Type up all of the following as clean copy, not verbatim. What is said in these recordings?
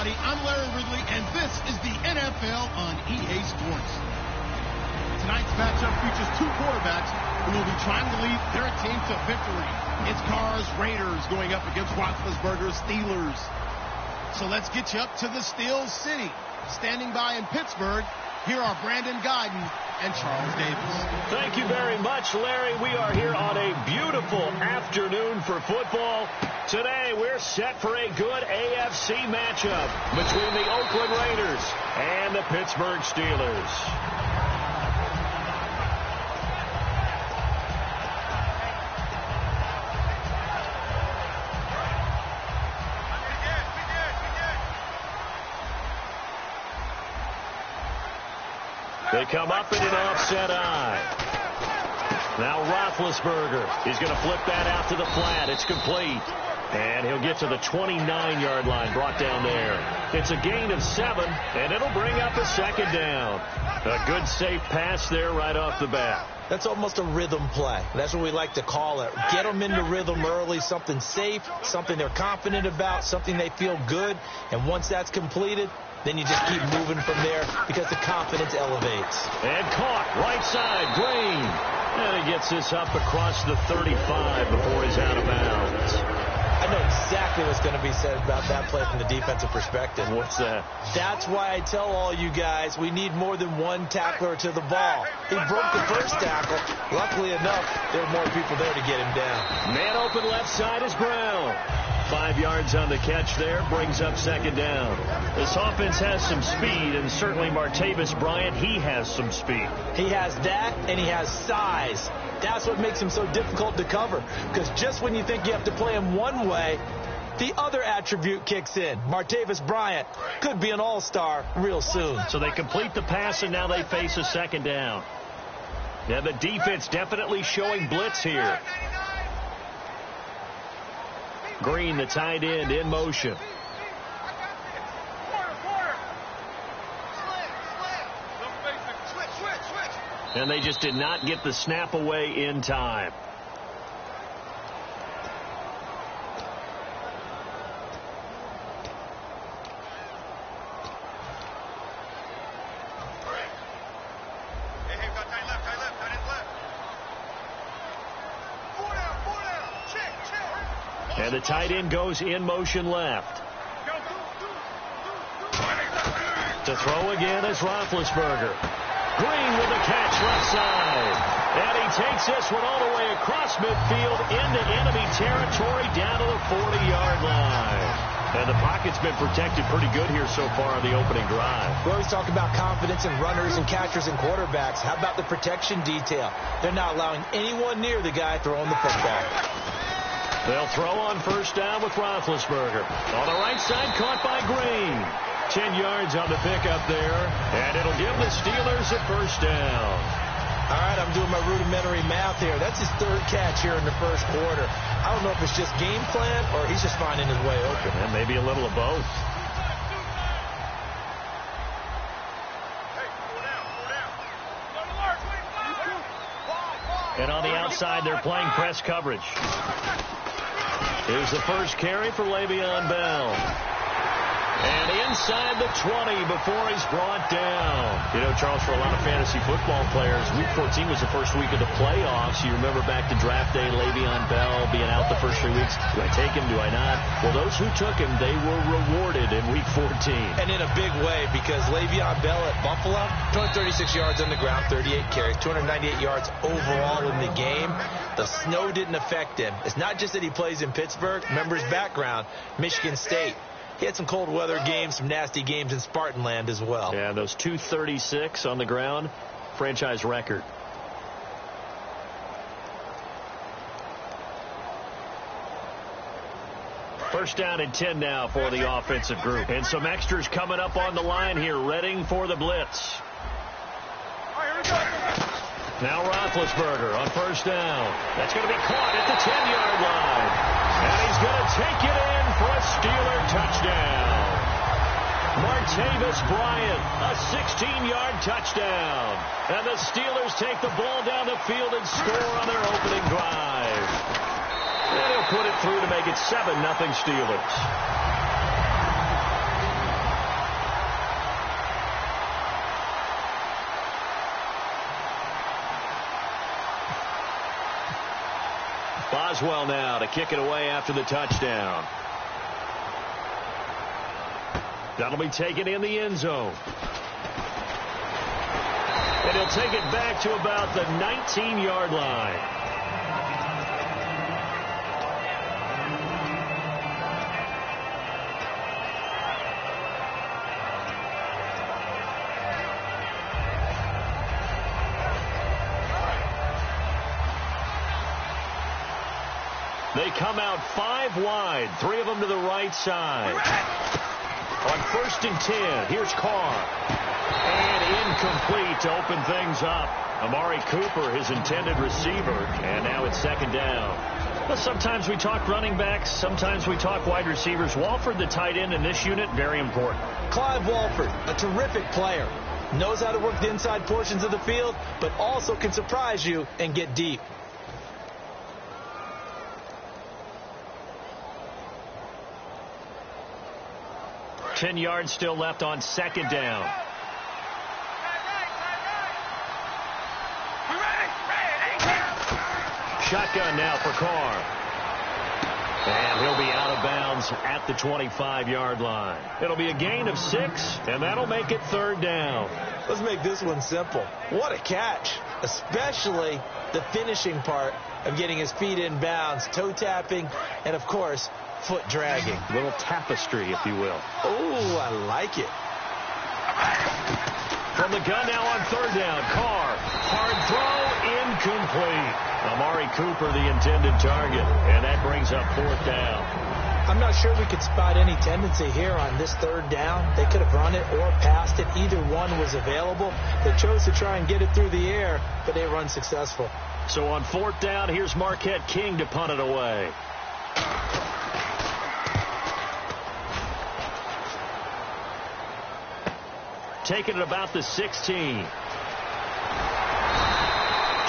everybody. I'm Larry Ridley, and this is the NFL on EA Sports. Tonight's matchup features two quarterbacks who will be trying to lead their team to victory. It's Carr's Raiders going up against Roethlisberger's Steelers. So let's get you up to the Steel City. Standing by in Pittsburgh, here are Brandon Guyton and Charles Davis. Thank you very much, Larry. We are here on a beautiful afternoon for football. Today, we're set for a good AFC matchup between the Oakland Raiders and the Pittsburgh Steelers. They come up in an offset eye. Now Roethlisberger. He's going to flip that out to the flat. It's complete. And he'll get to the 29-yard line, brought down there. It's a gain of 7, and it'll bring up a second down. A good, safe pass there right off the bat. That's almost a rhythm play. That's what we like to call it. Get them into rhythm early, something safe, something they're confident about, something they feel good. And once that's completed, then you just keep moving from there because the confidence elevates. And caught, right side, Green. And he gets this up across the 35 before he's out of bounds. I know exactly what's going to be said about that play from the defensive perspective. What's that? That's why I tell all you guys we need more than one tackler to the ball. He broke the first tackle. Luckily enough, there were more people there to get him down. Man open left side is Brown. 5 yards on the catch there, brings up second down. This offense has some speed, and certainly Martavis Bryant, he has some speed. He has that, and he has size. That's what makes him so difficult to cover, because just when you think you have to play him one way, the other attribute kicks in. Martavis Bryant could be an all-star real soon. So they complete the pass, and now they face a second down. Yeah, the defense definitely showing blitz here. Green, the tight end, in motion. And they just did not get the snap away in time. And the tight end goes in motion left. To throw again is Roethlisberger. Green with the catch left side. And he takes this one all the way across midfield into enemy territory down to the 40-yard line. And the pocket's been protected pretty good here so far on the opening drive. We always talk about confidence in runners and catchers and quarterbacks. How about the protection detail? They're not allowing anyone near the guy throwing the football. They'll throw on first down with Roethlisberger. On the right side, caught by Green. 10 yards on the pickup there, and it'll give the Steelers a first down. All right, I'm doing my rudimentary math here. That's his third catch here in the first quarter. I don't know if it's just game plan or he's just finding his way open. And maybe a little of both. And on the outside, they're playing press coverage. Here's the first carry for Le'Veon Bell. And inside the 20 before he's brought down. You know, Charles, for a lot of fantasy football players, Week 14 was the first week of the playoffs. You remember back to draft day, Le'Veon Bell being out the first 3 weeks. Do I take him? Do I not? Well, those who took him, they were rewarded in Week 14. And in a big way, because Le'Veon Bell at Buffalo, 236 yards on the ground, 38 carries, 298 yards overall in the game. The snow didn't affect him. It's not just that he plays in Pittsburgh. Remember his background, Michigan State. He had some cold weather games, some nasty games in Spartanland as well. Yeah, those 236 on the ground, franchise record. First down and 10 now for the offensive group. And some extras coming up on the line here, readying for the blitz. Now Roethlisberger on first down. That's going to be caught at the 10-yard line. And he's going to take it in for a Steeler touchdown. Martavis Bryant, a 16-yard touchdown. And the Steelers take the ball down the field and score on their opening drive. And he'll put it through to make it 7-0 Steelers. Boswell now to kick it away after the touchdown. That'll be taken in the end zone. And he'll take it back to about the 19-yard line. They come out 5 wide, 3 of them to the right side. On 1st and 10, here's Carr. And incomplete to open things up. Amari Cooper, his intended receiver, and now it's 2nd down. Well, sometimes we talk running backs, sometimes we talk wide receivers. Walford, the tight end in this unit, very important. Clive Walford, a terrific player. Knows how to work the inside portions of the field, but also can surprise you and get deep. Ten yards still left on 2nd down. Shotgun now for Carr. And he'll be out of bounds at the 25-yard line. It'll be a gain of 6, and that'll make it 3rd down. Let's make this one simple. What a catch, especially the finishing part of getting his feet in bounds, toe tapping, and, of course, foot dragging. A little tapestry, if you will. Oh, I like it. From the gun now on 3rd down. Carr, hard throw, incomplete. Amari Cooper, the intended target, and that brings up 4th down. I'm not sure we could spot any tendency here on this 3rd down. They could have run it or passed it. Either one was available. They chose to try and get it through the air, but they were unsuccessful. So on 4th down, here's Marquette King to punt it away. Taking it about the 16.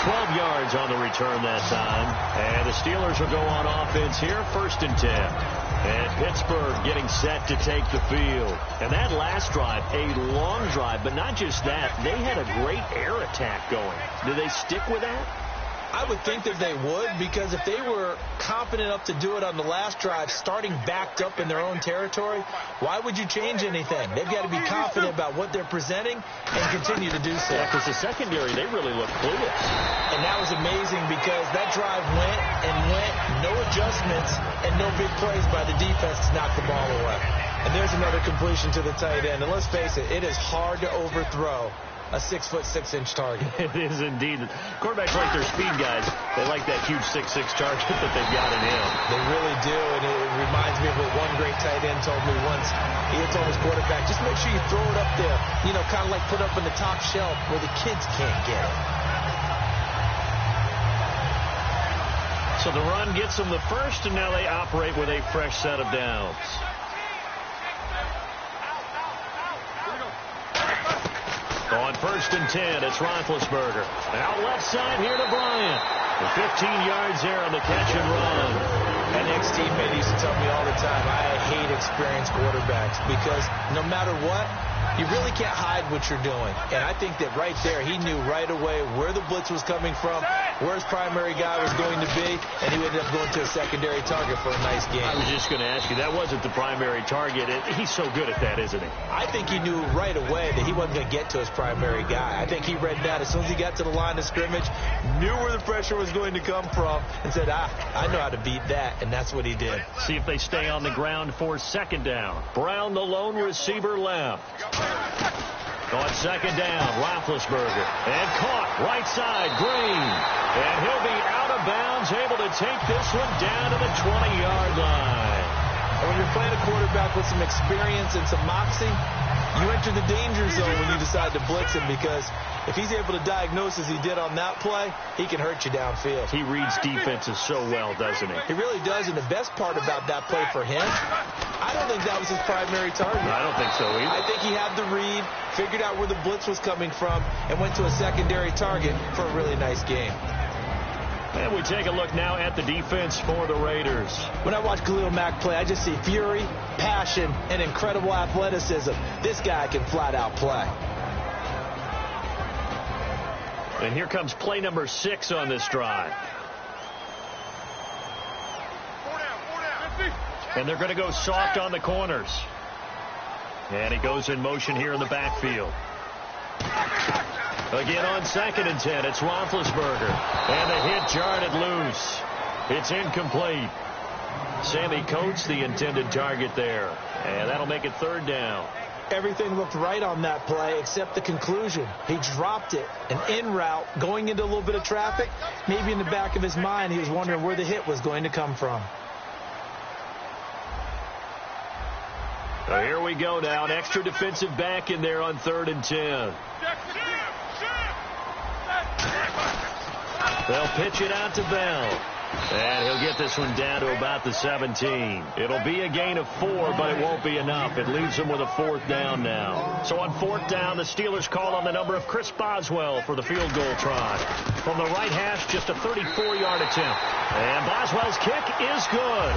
12 yards on the return that time. And the Steelers will go on offense here, 1st and 10. And Pittsburgh getting set to take the field. And that last drive, a long drive, but not just that. They had a great air attack going. Do they stick with that? I would think that they would, because if they were confident enough to do it on the last drive, starting backed up in their own territory, why would you change anything? They've got to be confident about what they're presenting and continue to do so. Yeah, because the secondary, they really look clueless. And that was amazing because that drive went and went, no adjustments, and no big plays by the defense to knock the ball away. And there's another completion to the tight end. And let's face it, it is hard to overthrow a 6'6" target. It is indeed. Quarterbacks like their speed guys. They like that huge 6'6" target that they've got in him. They really do, and it reminds me of what one great tight end told me once. He had told his quarterback, just make sure you throw it up there, you know, kind of like put up in the top shelf where the kids can't get it. So the run gets them the first, and now they operate with a fresh set of downs. On 1st and 10, it's Roethlisberger. Out left side here to Bryant. For 15 yards there on the catch and run. An ex-teammate used to tell me all the time, I hate experienced quarterbacks because no matter what, you really can't hide what you're doing. And I think that right there, he knew right away where the blitz was coming from, where his primary guy was going to be, and he ended up going to a secondary target for a nice game. I was just going to ask you, that wasn't the primary target. He's so good at that, isn't he? I think he knew right away that he wasn't going to get to his primary guy. I think he read that as soon as he got to the line of scrimmage, knew where the pressure was going to come from, and said, I know how to beat that, and that's what he did. See if they stay on the ground for 2nd down. Brown, the lone receiver, left. On 2nd down, Roethlisberger. And caught, right side, Green. And he'll be out of bounds, able to take this one down to the 20-yard line. And when you're playing a quarterback with some experience and some moxie, you enter the danger zone when you decide to blitz him, because if he's able to diagnose as he did on that play, he can hurt you downfield. He reads defenses so well, doesn't he? He really does, and the best part about that play for him, I don't think that was his primary target. I don't think so either. I think he had the read, figured out where the blitz was coming from, and went to a secondary target for a really nice game. And we take a look now at the defense for the Raiders. When I watch Khalil Mack play, I just see fury, passion, and incredible athleticism. This guy can flat out play. And here comes play number 6 on this drive. And they're going to go soft on the corners. And he goes in motion here in the backfield. Again on 2nd and 10, it's Roethlisberger. And the hit jarred it loose. It's incomplete. Sammy Coates, the intended target there. And that'll make it 3rd down. Everything looked right on that play except the conclusion. He dropped it, an in route, going into a little bit of traffic. Maybe in the back of his mind, he was wondering where the hit was going to come from. So here we go now. An extra defensive back in there on 3rd and 10. They'll pitch it out to Bell. And he'll get this one down to about the 17. It'll be a gain of 4, but it won't be enough. It leaves them with a 4th down now. So on 4th down, the Steelers call on the number of Chris Boswell for the field goal try. From the right hash, just a 34-yard attempt. And Boswell's kick is good.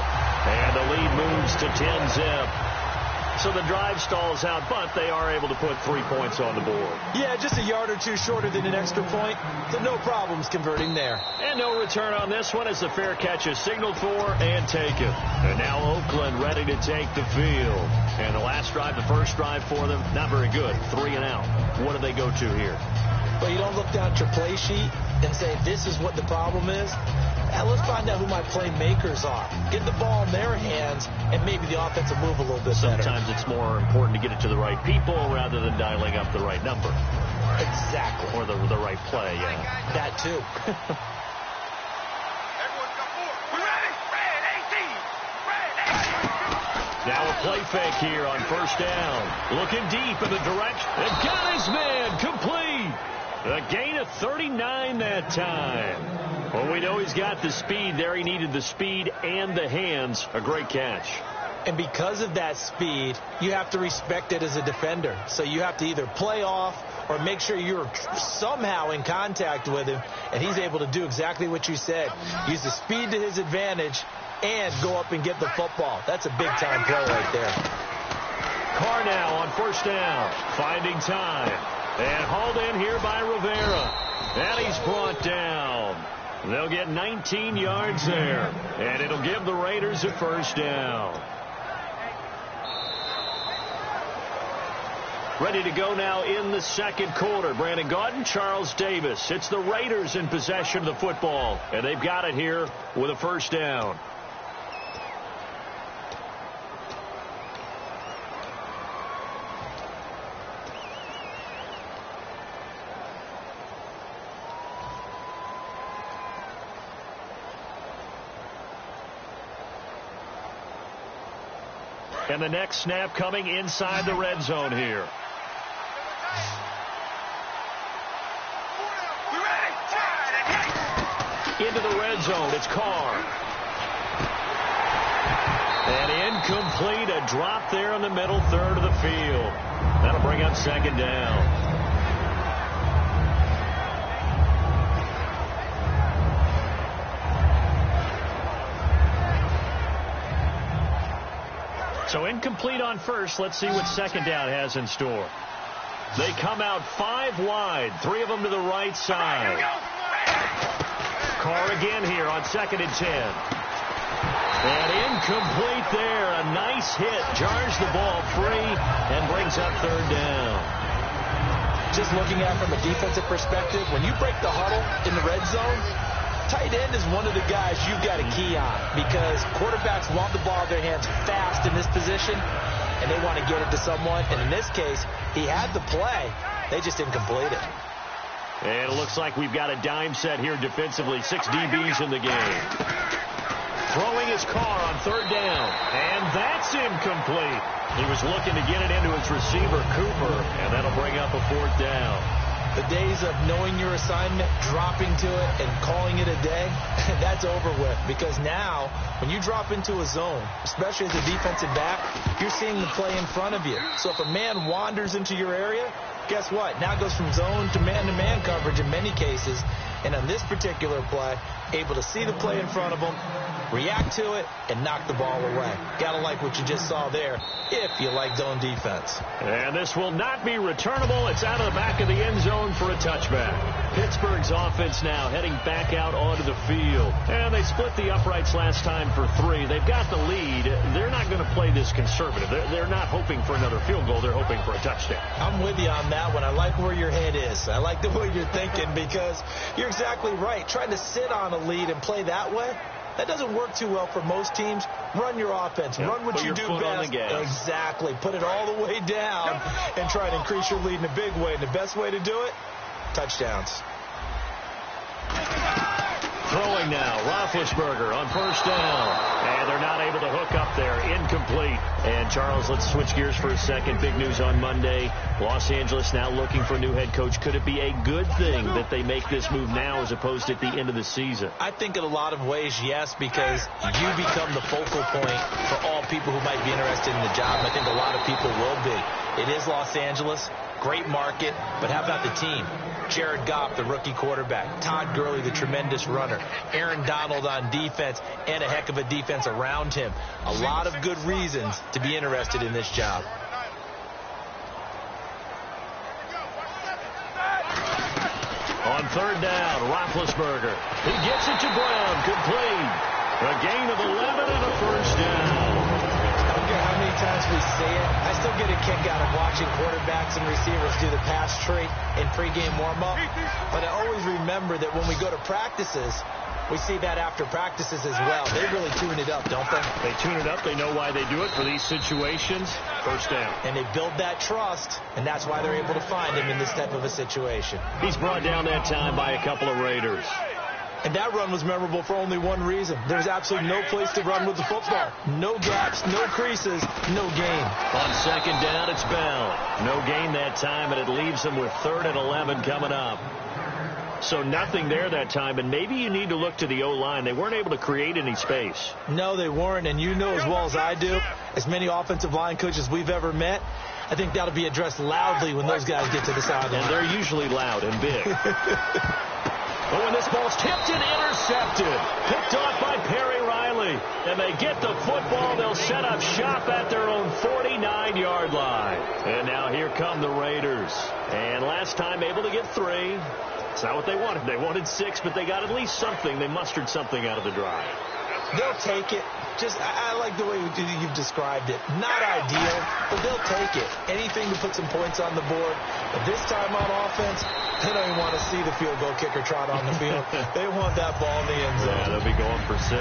And the lead moves to 10-zip. So the drive stalls out, but they are able to put 3 points on the board. Yeah, just a yard or two shorter than an extra point. So no problems converting there. And no return on this one as the fair catch is signaled for and taken. And now Oakland ready to take the field. And the last drive, the first drive for them, not very good. 3 and out. What do they go to here? Well, you don't look down at your play sheet and say, this is what the problem is. Now let's find out who my playmakers are. Get the ball in their hands, and maybe the offense will move a little bit better. Sometimes it's more important to get it to the right people rather than dialing up the right number. Exactly. Or the right play, yeah. That too. Now a play fake here on 1st down. Looking deep in the direction. And got his man complete. A gain of 39 that time. Well, we know he's got the speed there. He needed the speed and the hands. A great catch. And because of that speed, you have to respect it as a defender. So you have to either play off or make sure you're somehow in contact with him. And he's able to do exactly what you said. Use the speed to his advantage and go up and get the football. That's a big-time play right there. Carr now on 1st down. Finding time. And hauled in here by Rivera. And he's brought down. They'll get 19 yards there. And it'll give the Raiders a 1st down. Ready to go now in the 2nd quarter. Brandon Gaudin, Charles Davis. It's the Raiders in possession of the football. And they've got it here with a 1st down. And the next snap coming inside the red zone here. Into the red zone, it's Carr. And incomplete, a drop there in the middle third of the field. That'll bring up 2nd down. So incomplete on 1st. Let's see what 2nd down has in store. They come out 5 wide, 3 of them to the right side. Carr again here on 2nd and 10. And incomplete there. A nice hit. Jars the ball free and brings up 3rd down. Just looking at it from a defensive perspective, when you break the huddle in the red zone, tight end is one of the guys you've got to key on because quarterbacks want the ball in their hands fast in this position, and they want to get it to someone. And in this case, he had the play. They just didn't complete it. And it looks like we've got a dime set here defensively. 6 DBs in the game. Throwing his Carr on 3rd down. And that's incomplete. He was looking to get it into his receiver, Cooper, and that'll bring up a 4th down. The days of knowing your assignment, dropping to it, and calling it a day, that's over with. Because now, when you drop into a zone, especially as a defensive back, you're seeing the play in front of you. So if a man wanders into your area, guess what? Now it goes from zone to man-coverage in many cases. And on this particular play, able to see the play in front of him, react to it, and knock the ball away. Gotta like what you just saw there if you like zone defense. And this will not be returnable. It's out of the back of the end zone for a touchback. Pittsburgh's offense now heading back out onto the field. And they split the uprights last time for 3. They've got the lead. They're not going to play this conservative. They're not hoping for another field goal. They're hoping for a touchdown. I'm with you on that one. I like where your head is. I like the way you're thinking because you're exactly right. Trying to sit on a lead and play that way, that doesn't work too well for most teams. Run your offense. Yep. Run what you do best. Exactly. Put it all the way down and try to increase your lead in a big way. And the best way to do it, touchdowns. Throwing now, Roethlisberger on first down. And they're not able to hook up there. Incomplete. And, Charles, let's switch gears for a second. Big news on Monday. Los Angeles now looking for a new head coach. Could it be a good thing that they make this move now as opposed to at the end of the season? I think in a lot of ways, yes, because you become the focal point for all people who might be interested in the job. I think a lot of people will be. It is Los Angeles. Great market, but how about the team? Jared Goff, the rookie quarterback. Todd Gurley, the tremendous runner. Aaron Donald on defense, and a heck of a defense around him. A lot of good reasons to be interested in this job. On third down, Roethlisberger. He gets it to Brown, complete. A gain of 11 and a first down. I don't care how many times we say it, I still get a kick out of watching quarterbacks and receivers do the pass tree in pregame warm-up. But I always remember that when we go to practices, we see that after practices as well. They really tune it up, don't they? They tune it up. They know why they do it for these situations. First down. And they build that trust, and that's why they're able to find him in this type of a situation. He's brought down that time by a couple of Raiders. And that run was memorable for only one reason. There's absolutely no place to run with the football. No gaps, no creases, no gain. On second down, it's Bell. No gain that time, and it leaves them with 3rd and 11 coming up. So nothing there that time, and maybe you need to look to the O-line. They weren't able to create any space. No, they weren't, and you know as well as I do, as many offensive line coaches we've ever met, I think that'll be addressed loudly when those guys get to the sideline. And they're usually loud and big. But when this ball's tipped and intercepted, picked off by Perry Riley, and they get the football, they'll set up shop at their own 49-yard line. And now here come the Raiders. And last time able to get 3. It's not what they wanted. They wanted 6, but they got at least something. They mustered something out of the drive. They'll take it. I like the way you've described it. Not ideal, but they'll take it. Anything to put some points on the board. But this time on offense, they don't even want to see the field goal kicker trot on the field. They want that ball in the end zone. Yeah, they'll be going for 6.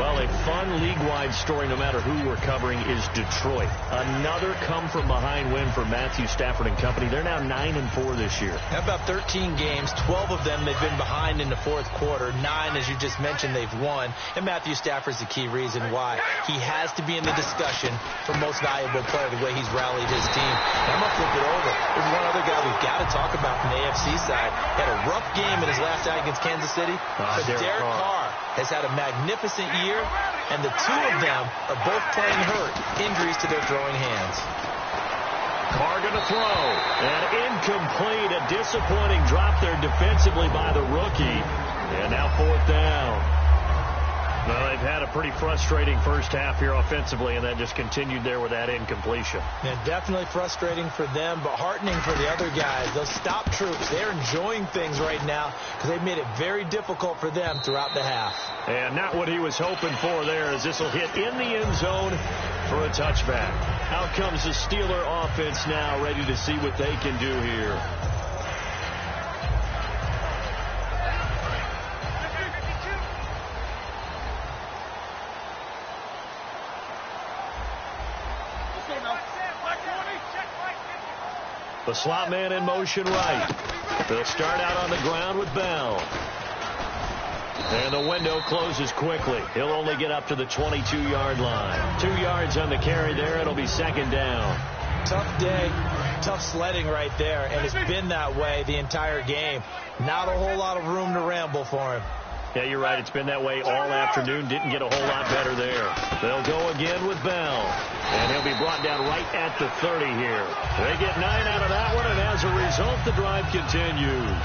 Well, a fun league-wide story, no matter who we're covering, is Detroit. Another come-from-behind win for Matthew Stafford and company. They're now 9-4 this year. How about 13 games? 12 of them they've been behind in the fourth quarter. 9, as you just mentioned, they've won. And Matthew Stafford's the key reason why. He has to be in the discussion for most valuable player, the way he's rallied his team. And I'm going to flip it over. There's one other guy we've got to talk about from the AFC side. He had a rough game in his last out against Kansas City. But Derek Carr has had a magnificent year, and the two of them are both playing hurt. Injuries to their throwing hands. Carr going to throw. And incomplete. A disappointing drop there defensively by the rookie. And now 4th down. Well, they've had a pretty frustrating first half here offensively, and that just continued there with that incompletion. Yeah, definitely frustrating for them, but heartening for the other guys. Those stop troops, they're enjoying things right now because they've made it very difficult for them throughout the half. And not what he was hoping for there, as this will hit in the end zone for a touchback. Out comes the Steeler offense now, ready to see what they can do here. The slot man in motion right. They'll start out on the ground with Bell. And the window closes quickly. He'll only get up to the 22-yard line. 2 yards on the carry there. It'll be 2nd down. Tough day. Tough sledding right there. And it's been that way the entire game. Not a whole lot of room to ramble for him. Yeah, you're right. It's been that way all afternoon. Didn't get a whole lot better there. They'll go again with Bell. And he'll be brought down right at the 30 here. They get 9 out of that one, and as a result, the drive continues.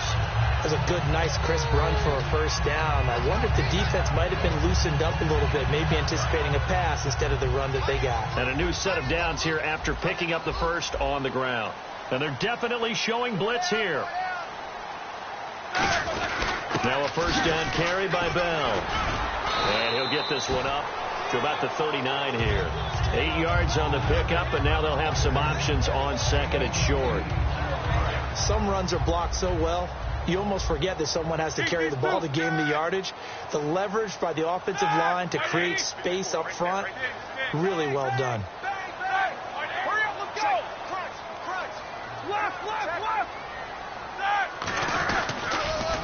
That was a good, nice, crisp run for a first down. I wonder if the defense might have been loosened up a little bit, maybe anticipating a pass instead of the run that they got. And a new set of downs here after picking up the first on the ground. And they're definitely showing blitz here. Now a first down carry by Bell. And he'll get this one up to about the 39 here. 8 yards on the pickup, and now they'll have some options on second and short. Some runs are blocked so well, you almost forget that someone has to carry the ball to gain the yardage. The leverage by the offensive line to create space up front, really well done.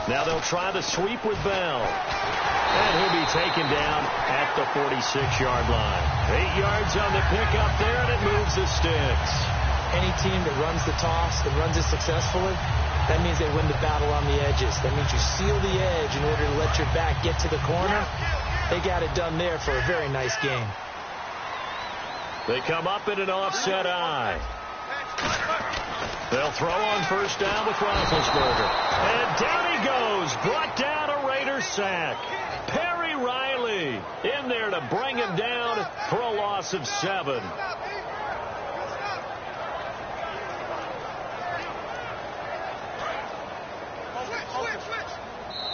Now they'll try the sweep with Bell. And he'll be taken down at the 46-yard line. 8 yards on the pickup there, and it moves the sticks. Any team that runs the toss and runs it successfully, that means they win the battle on the edges. That means you seal the edge in order to let your back get to the corner. They got it done there for a very nice game. They come up in an offset eye. They'll throw on first down with Roethlisberger. And down he goes. Brought down a Raiders sack. Perry Riley in there to bring him down for a loss of 7.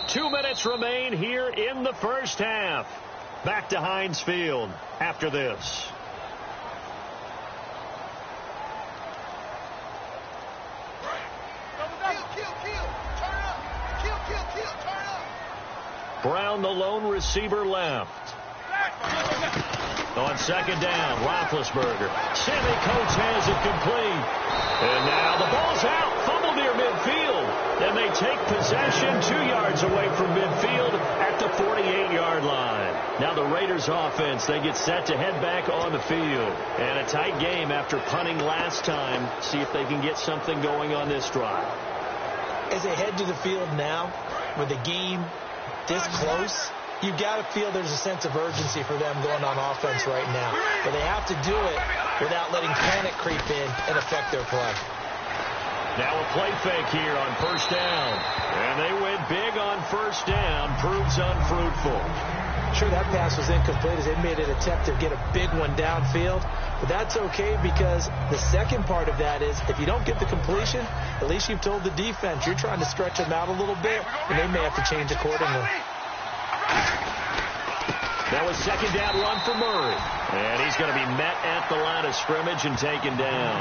Two minutes remain here in the first half. Back to Heinz Field after this. Brown, the lone receiver, left. On second down, Roethlisberger. Sammy Coates has it complete. And now the ball's out. Fumble near midfield. And they take possession 2 yards away from midfield at the 48-yard line. Now the Raiders offense, they get set to head back on the field. And a tight game after punting last time. See if they can get something going on this drive. As they head to the field now, with the game this close, you got to feel there's a sense of urgency for them going on offense right now. But they have to do it without letting panic creep in and affect their play. Now a play fake here on first down. And they went big on first down. Proves unfruitful. Sure, that pass was incomplete as they made an attempt to get a big one downfield. But that's okay because the second part of that is if you don't get the completion, at least you've told the defense you're trying to stretch them out a little bit, and they may have to change accordingly. That was second down run for Murray. And he's going to be met at the line of scrimmage and taken down.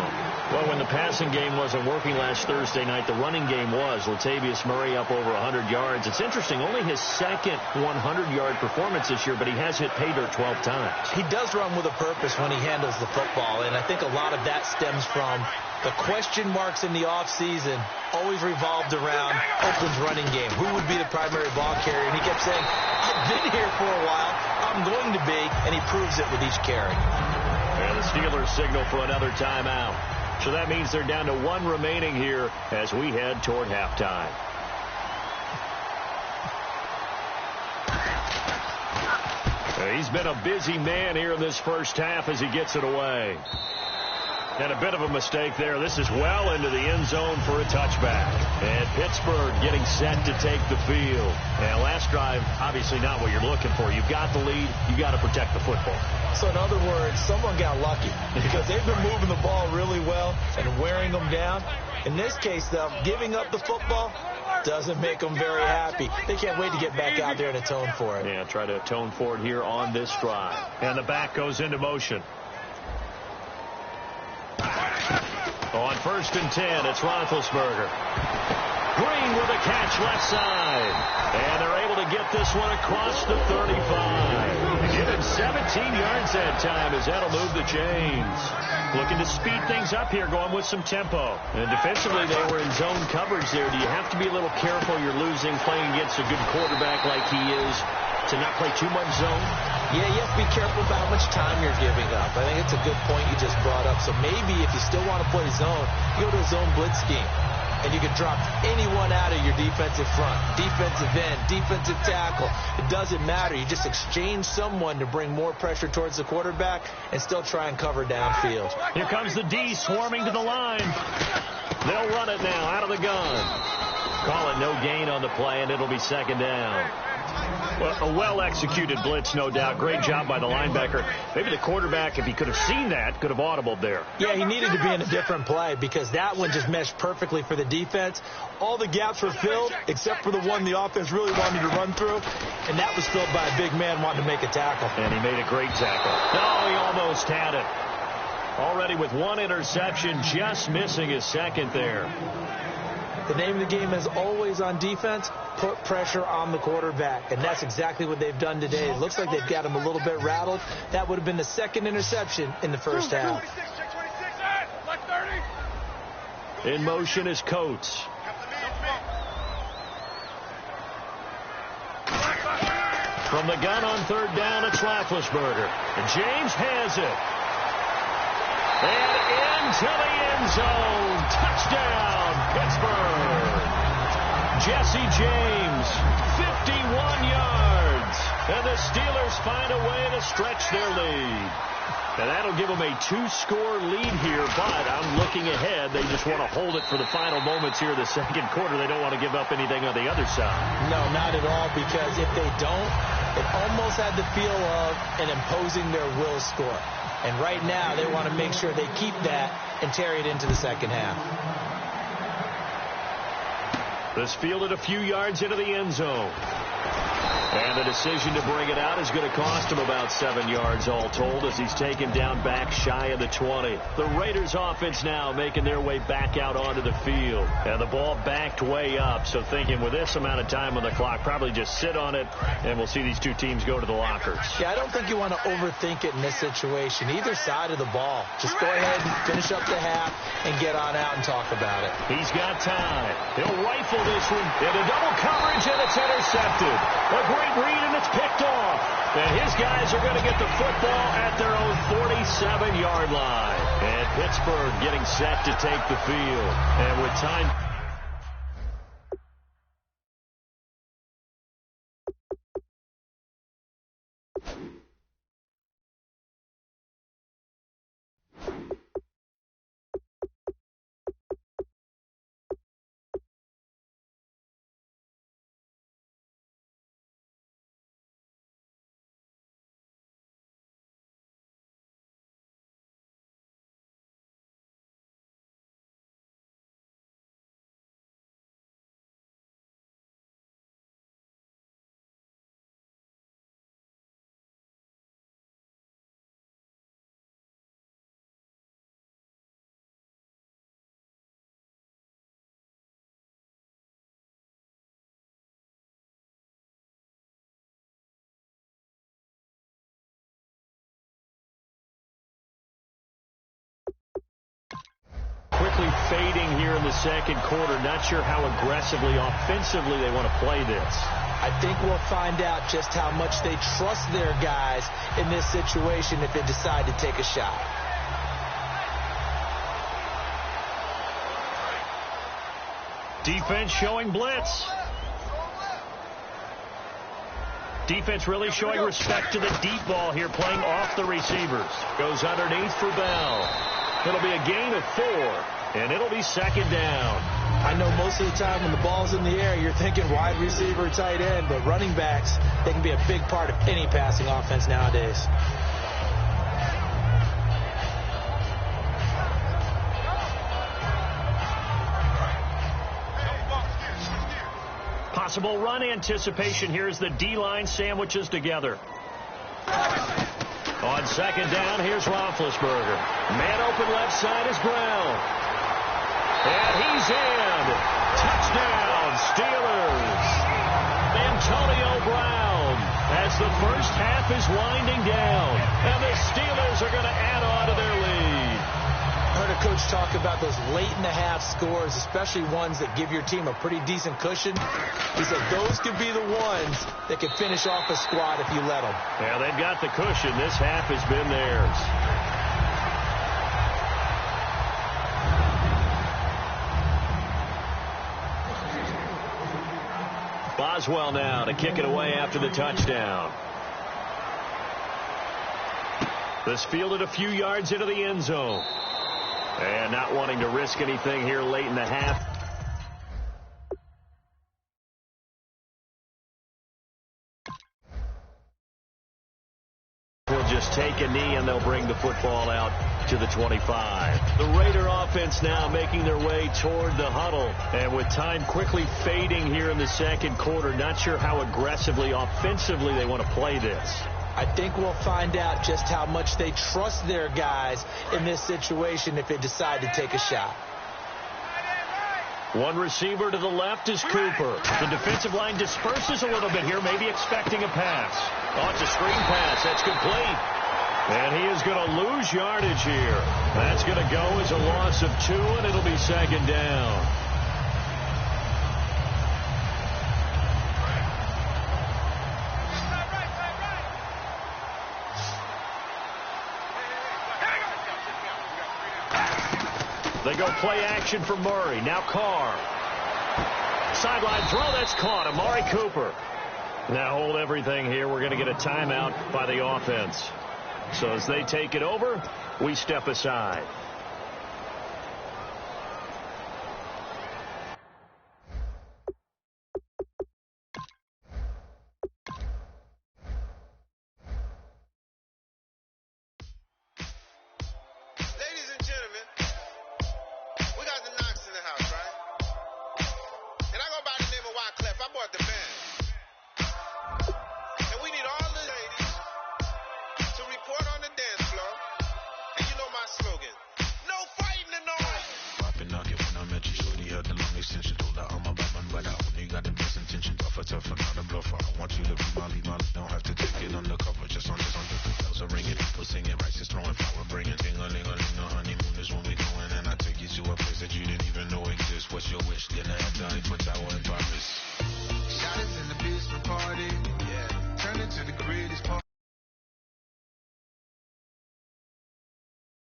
Well, when the passing game wasn't working last Thursday night, the running game was. Latavius Murray up over 100 yards. It's interesting, only his second 100-yard performance this year, but he has hit pay dirt 12 times. He does run with a purpose when he handles the football, and I think a lot of that stems from the question marks in the offseason always revolved around Oakland's running game. Who would be the primary ball carrier? And he kept saying, I've been here for a while. I'm going to be, and he proves it with each carry. And the Steelers signal for another timeout. So that means they're down to 1 remaining here as we head toward halftime. He's been a busy man here in this first half as he gets it away. And a bit of a mistake there. This is well into the end zone for a touchback. And Pittsburgh getting set to take the field. And last drive, obviously not what you're looking for. You've got the lead. You've got to protect the football. So in other words, someone got lucky because they've been moving the ball really well and wearing them down. In this case, though, giving up the football doesn't make them very happy. They can't wait to get back out there and atone for it. Yeah, try to atone for it here on this drive. And the back goes into motion. On first and 10, it's Roethlisberger. Green with a catch left side. And they're able to get this one across the 35. Give him 17 yards that time as that'll move the chains. Looking to speed things up here, going with some tempo. And defensively, they were in zone coverage there. Do you have to be a little careful you're losing playing against a good quarterback like he is to not play too much zone? Yeah, you have to be careful about how much time you're giving up. I think it's a good point you just brought up. So maybe if you still want to play zone, you go to a zone blitz scheme. and you can drop anyone out of your defensive front, defensive end, defensive tackle. It doesn't matter. You just exchange someone to bring more pressure towards the quarterback and still try and cover downfield. Here comes the D swarming to the line. They'll run it now out of the gun. Call it no gain on the play, and it'll be second down. Well, a well-executed blitz, no doubt. Great job by the linebacker. Maybe the quarterback, if he could have seen that, could have audibled there. Yeah, he needed to be in a different play because that one just meshed perfectly for the defense. All the gaps were filled except for the one the offense really wanted to run through, and that was filled by a big man wanting to make a tackle. And he made a great tackle. Oh, he almost had it. Already with one interception, just missing his second there. The name of the game is always on defense, put pressure on the quarterback. And that's exactly what they've done today. It looks like they've got him a little bit rattled. That would have been the second interception in the first half. In motion is Coates. From the gun on third down, it's Roethlisberger. And James has it. And into the end zone. Touchdown, Pittsburgh. Jesse James, 51 yards. And the Steelers find a way to stretch their lead. And that'll give them a 2-score lead here, but I'm looking ahead. They just want to hold it for the final moments here in the second quarter. They don't want to give up anything on the other side. No, not at all, because if they don't, it almost had the feel of an imposing their will score. And right now, they want to make sure they keep that and carry it into the second half. This fielded a few yards into the end zone. And the decision to bring it out is going to cost him about 7 yards all told as he's taken down back shy of the 20. The Raiders offense now making their way back out onto the field. And the ball backed way up. So thinking with this amount of time on the clock, probably just sit on it and we'll see these two teams go to the lockers. Yeah, I don't think you want to overthink it in this situation. Either side of the ball. Just go ahead and finish up the half and get on out and talk about it. He's got time. He'll rifle this one into double coverage and it's intercepted. A great read, and it's picked off. And his guys are going to get the football at their own 47-yard line. And Pittsburgh getting set to take the field. And with time... Quickly fading here in the second quarter. Not sure how aggressively, offensively they want to play this. I think we'll find out just how much they trust their guys in this situation if they decide to take a shot. Defense showing blitz. Defense really showing respect to the deep ball here, playing off the receivers. Goes underneath for Bell. It'll be a gain of 4, and it'll be second down. I know most of the time when the ball's in the air, you're thinking wide receiver, tight end, but running backs, they can be a big part of any passing offense nowadays. Possible run anticipation here as the D-line sandwiches together. On second down, here's Roethlisberger. Man open left side is Brown. And he's in. Touchdown, Steelers. Antonio Brown as the first half is winding down. And the Steelers are going to add on to their lead. I heard a coach talk about those late-in-the-half scores, especially ones that give your team a pretty decent cushion. He said those could be the ones that could finish off a squad if you let them. Yeah, they've got the cushion. This half has been theirs. Boswell now to kick it away after the touchdown. This fielded a few yards into the end zone. And not wanting to risk anything here late in the half. Will just take a knee and they'll bring the football out to the 25. The Raider offense now making their way toward the huddle. And with time quickly fading here in the second quarter, not sure how aggressively, offensively they want to play this. I think we'll find out just how much they trust their guys in this situation if they decide to take a shot. One receiver to the left is Cooper. The defensive line disperses a little bit here, maybe expecting a pass. Oh, it's a screen pass. That's complete. And he is going to lose yardage here. That's going to go as a loss of 2, and it'll be second down. They go play action for Murray. Now Carr. Sideline throw, that's caught. Amari Cooper. Now hold everything here. We're going to get a timeout by the offense. So as they take it over, we step aside. Tough and not a bluffer. I want you to be my lead, don't have to take it undercover.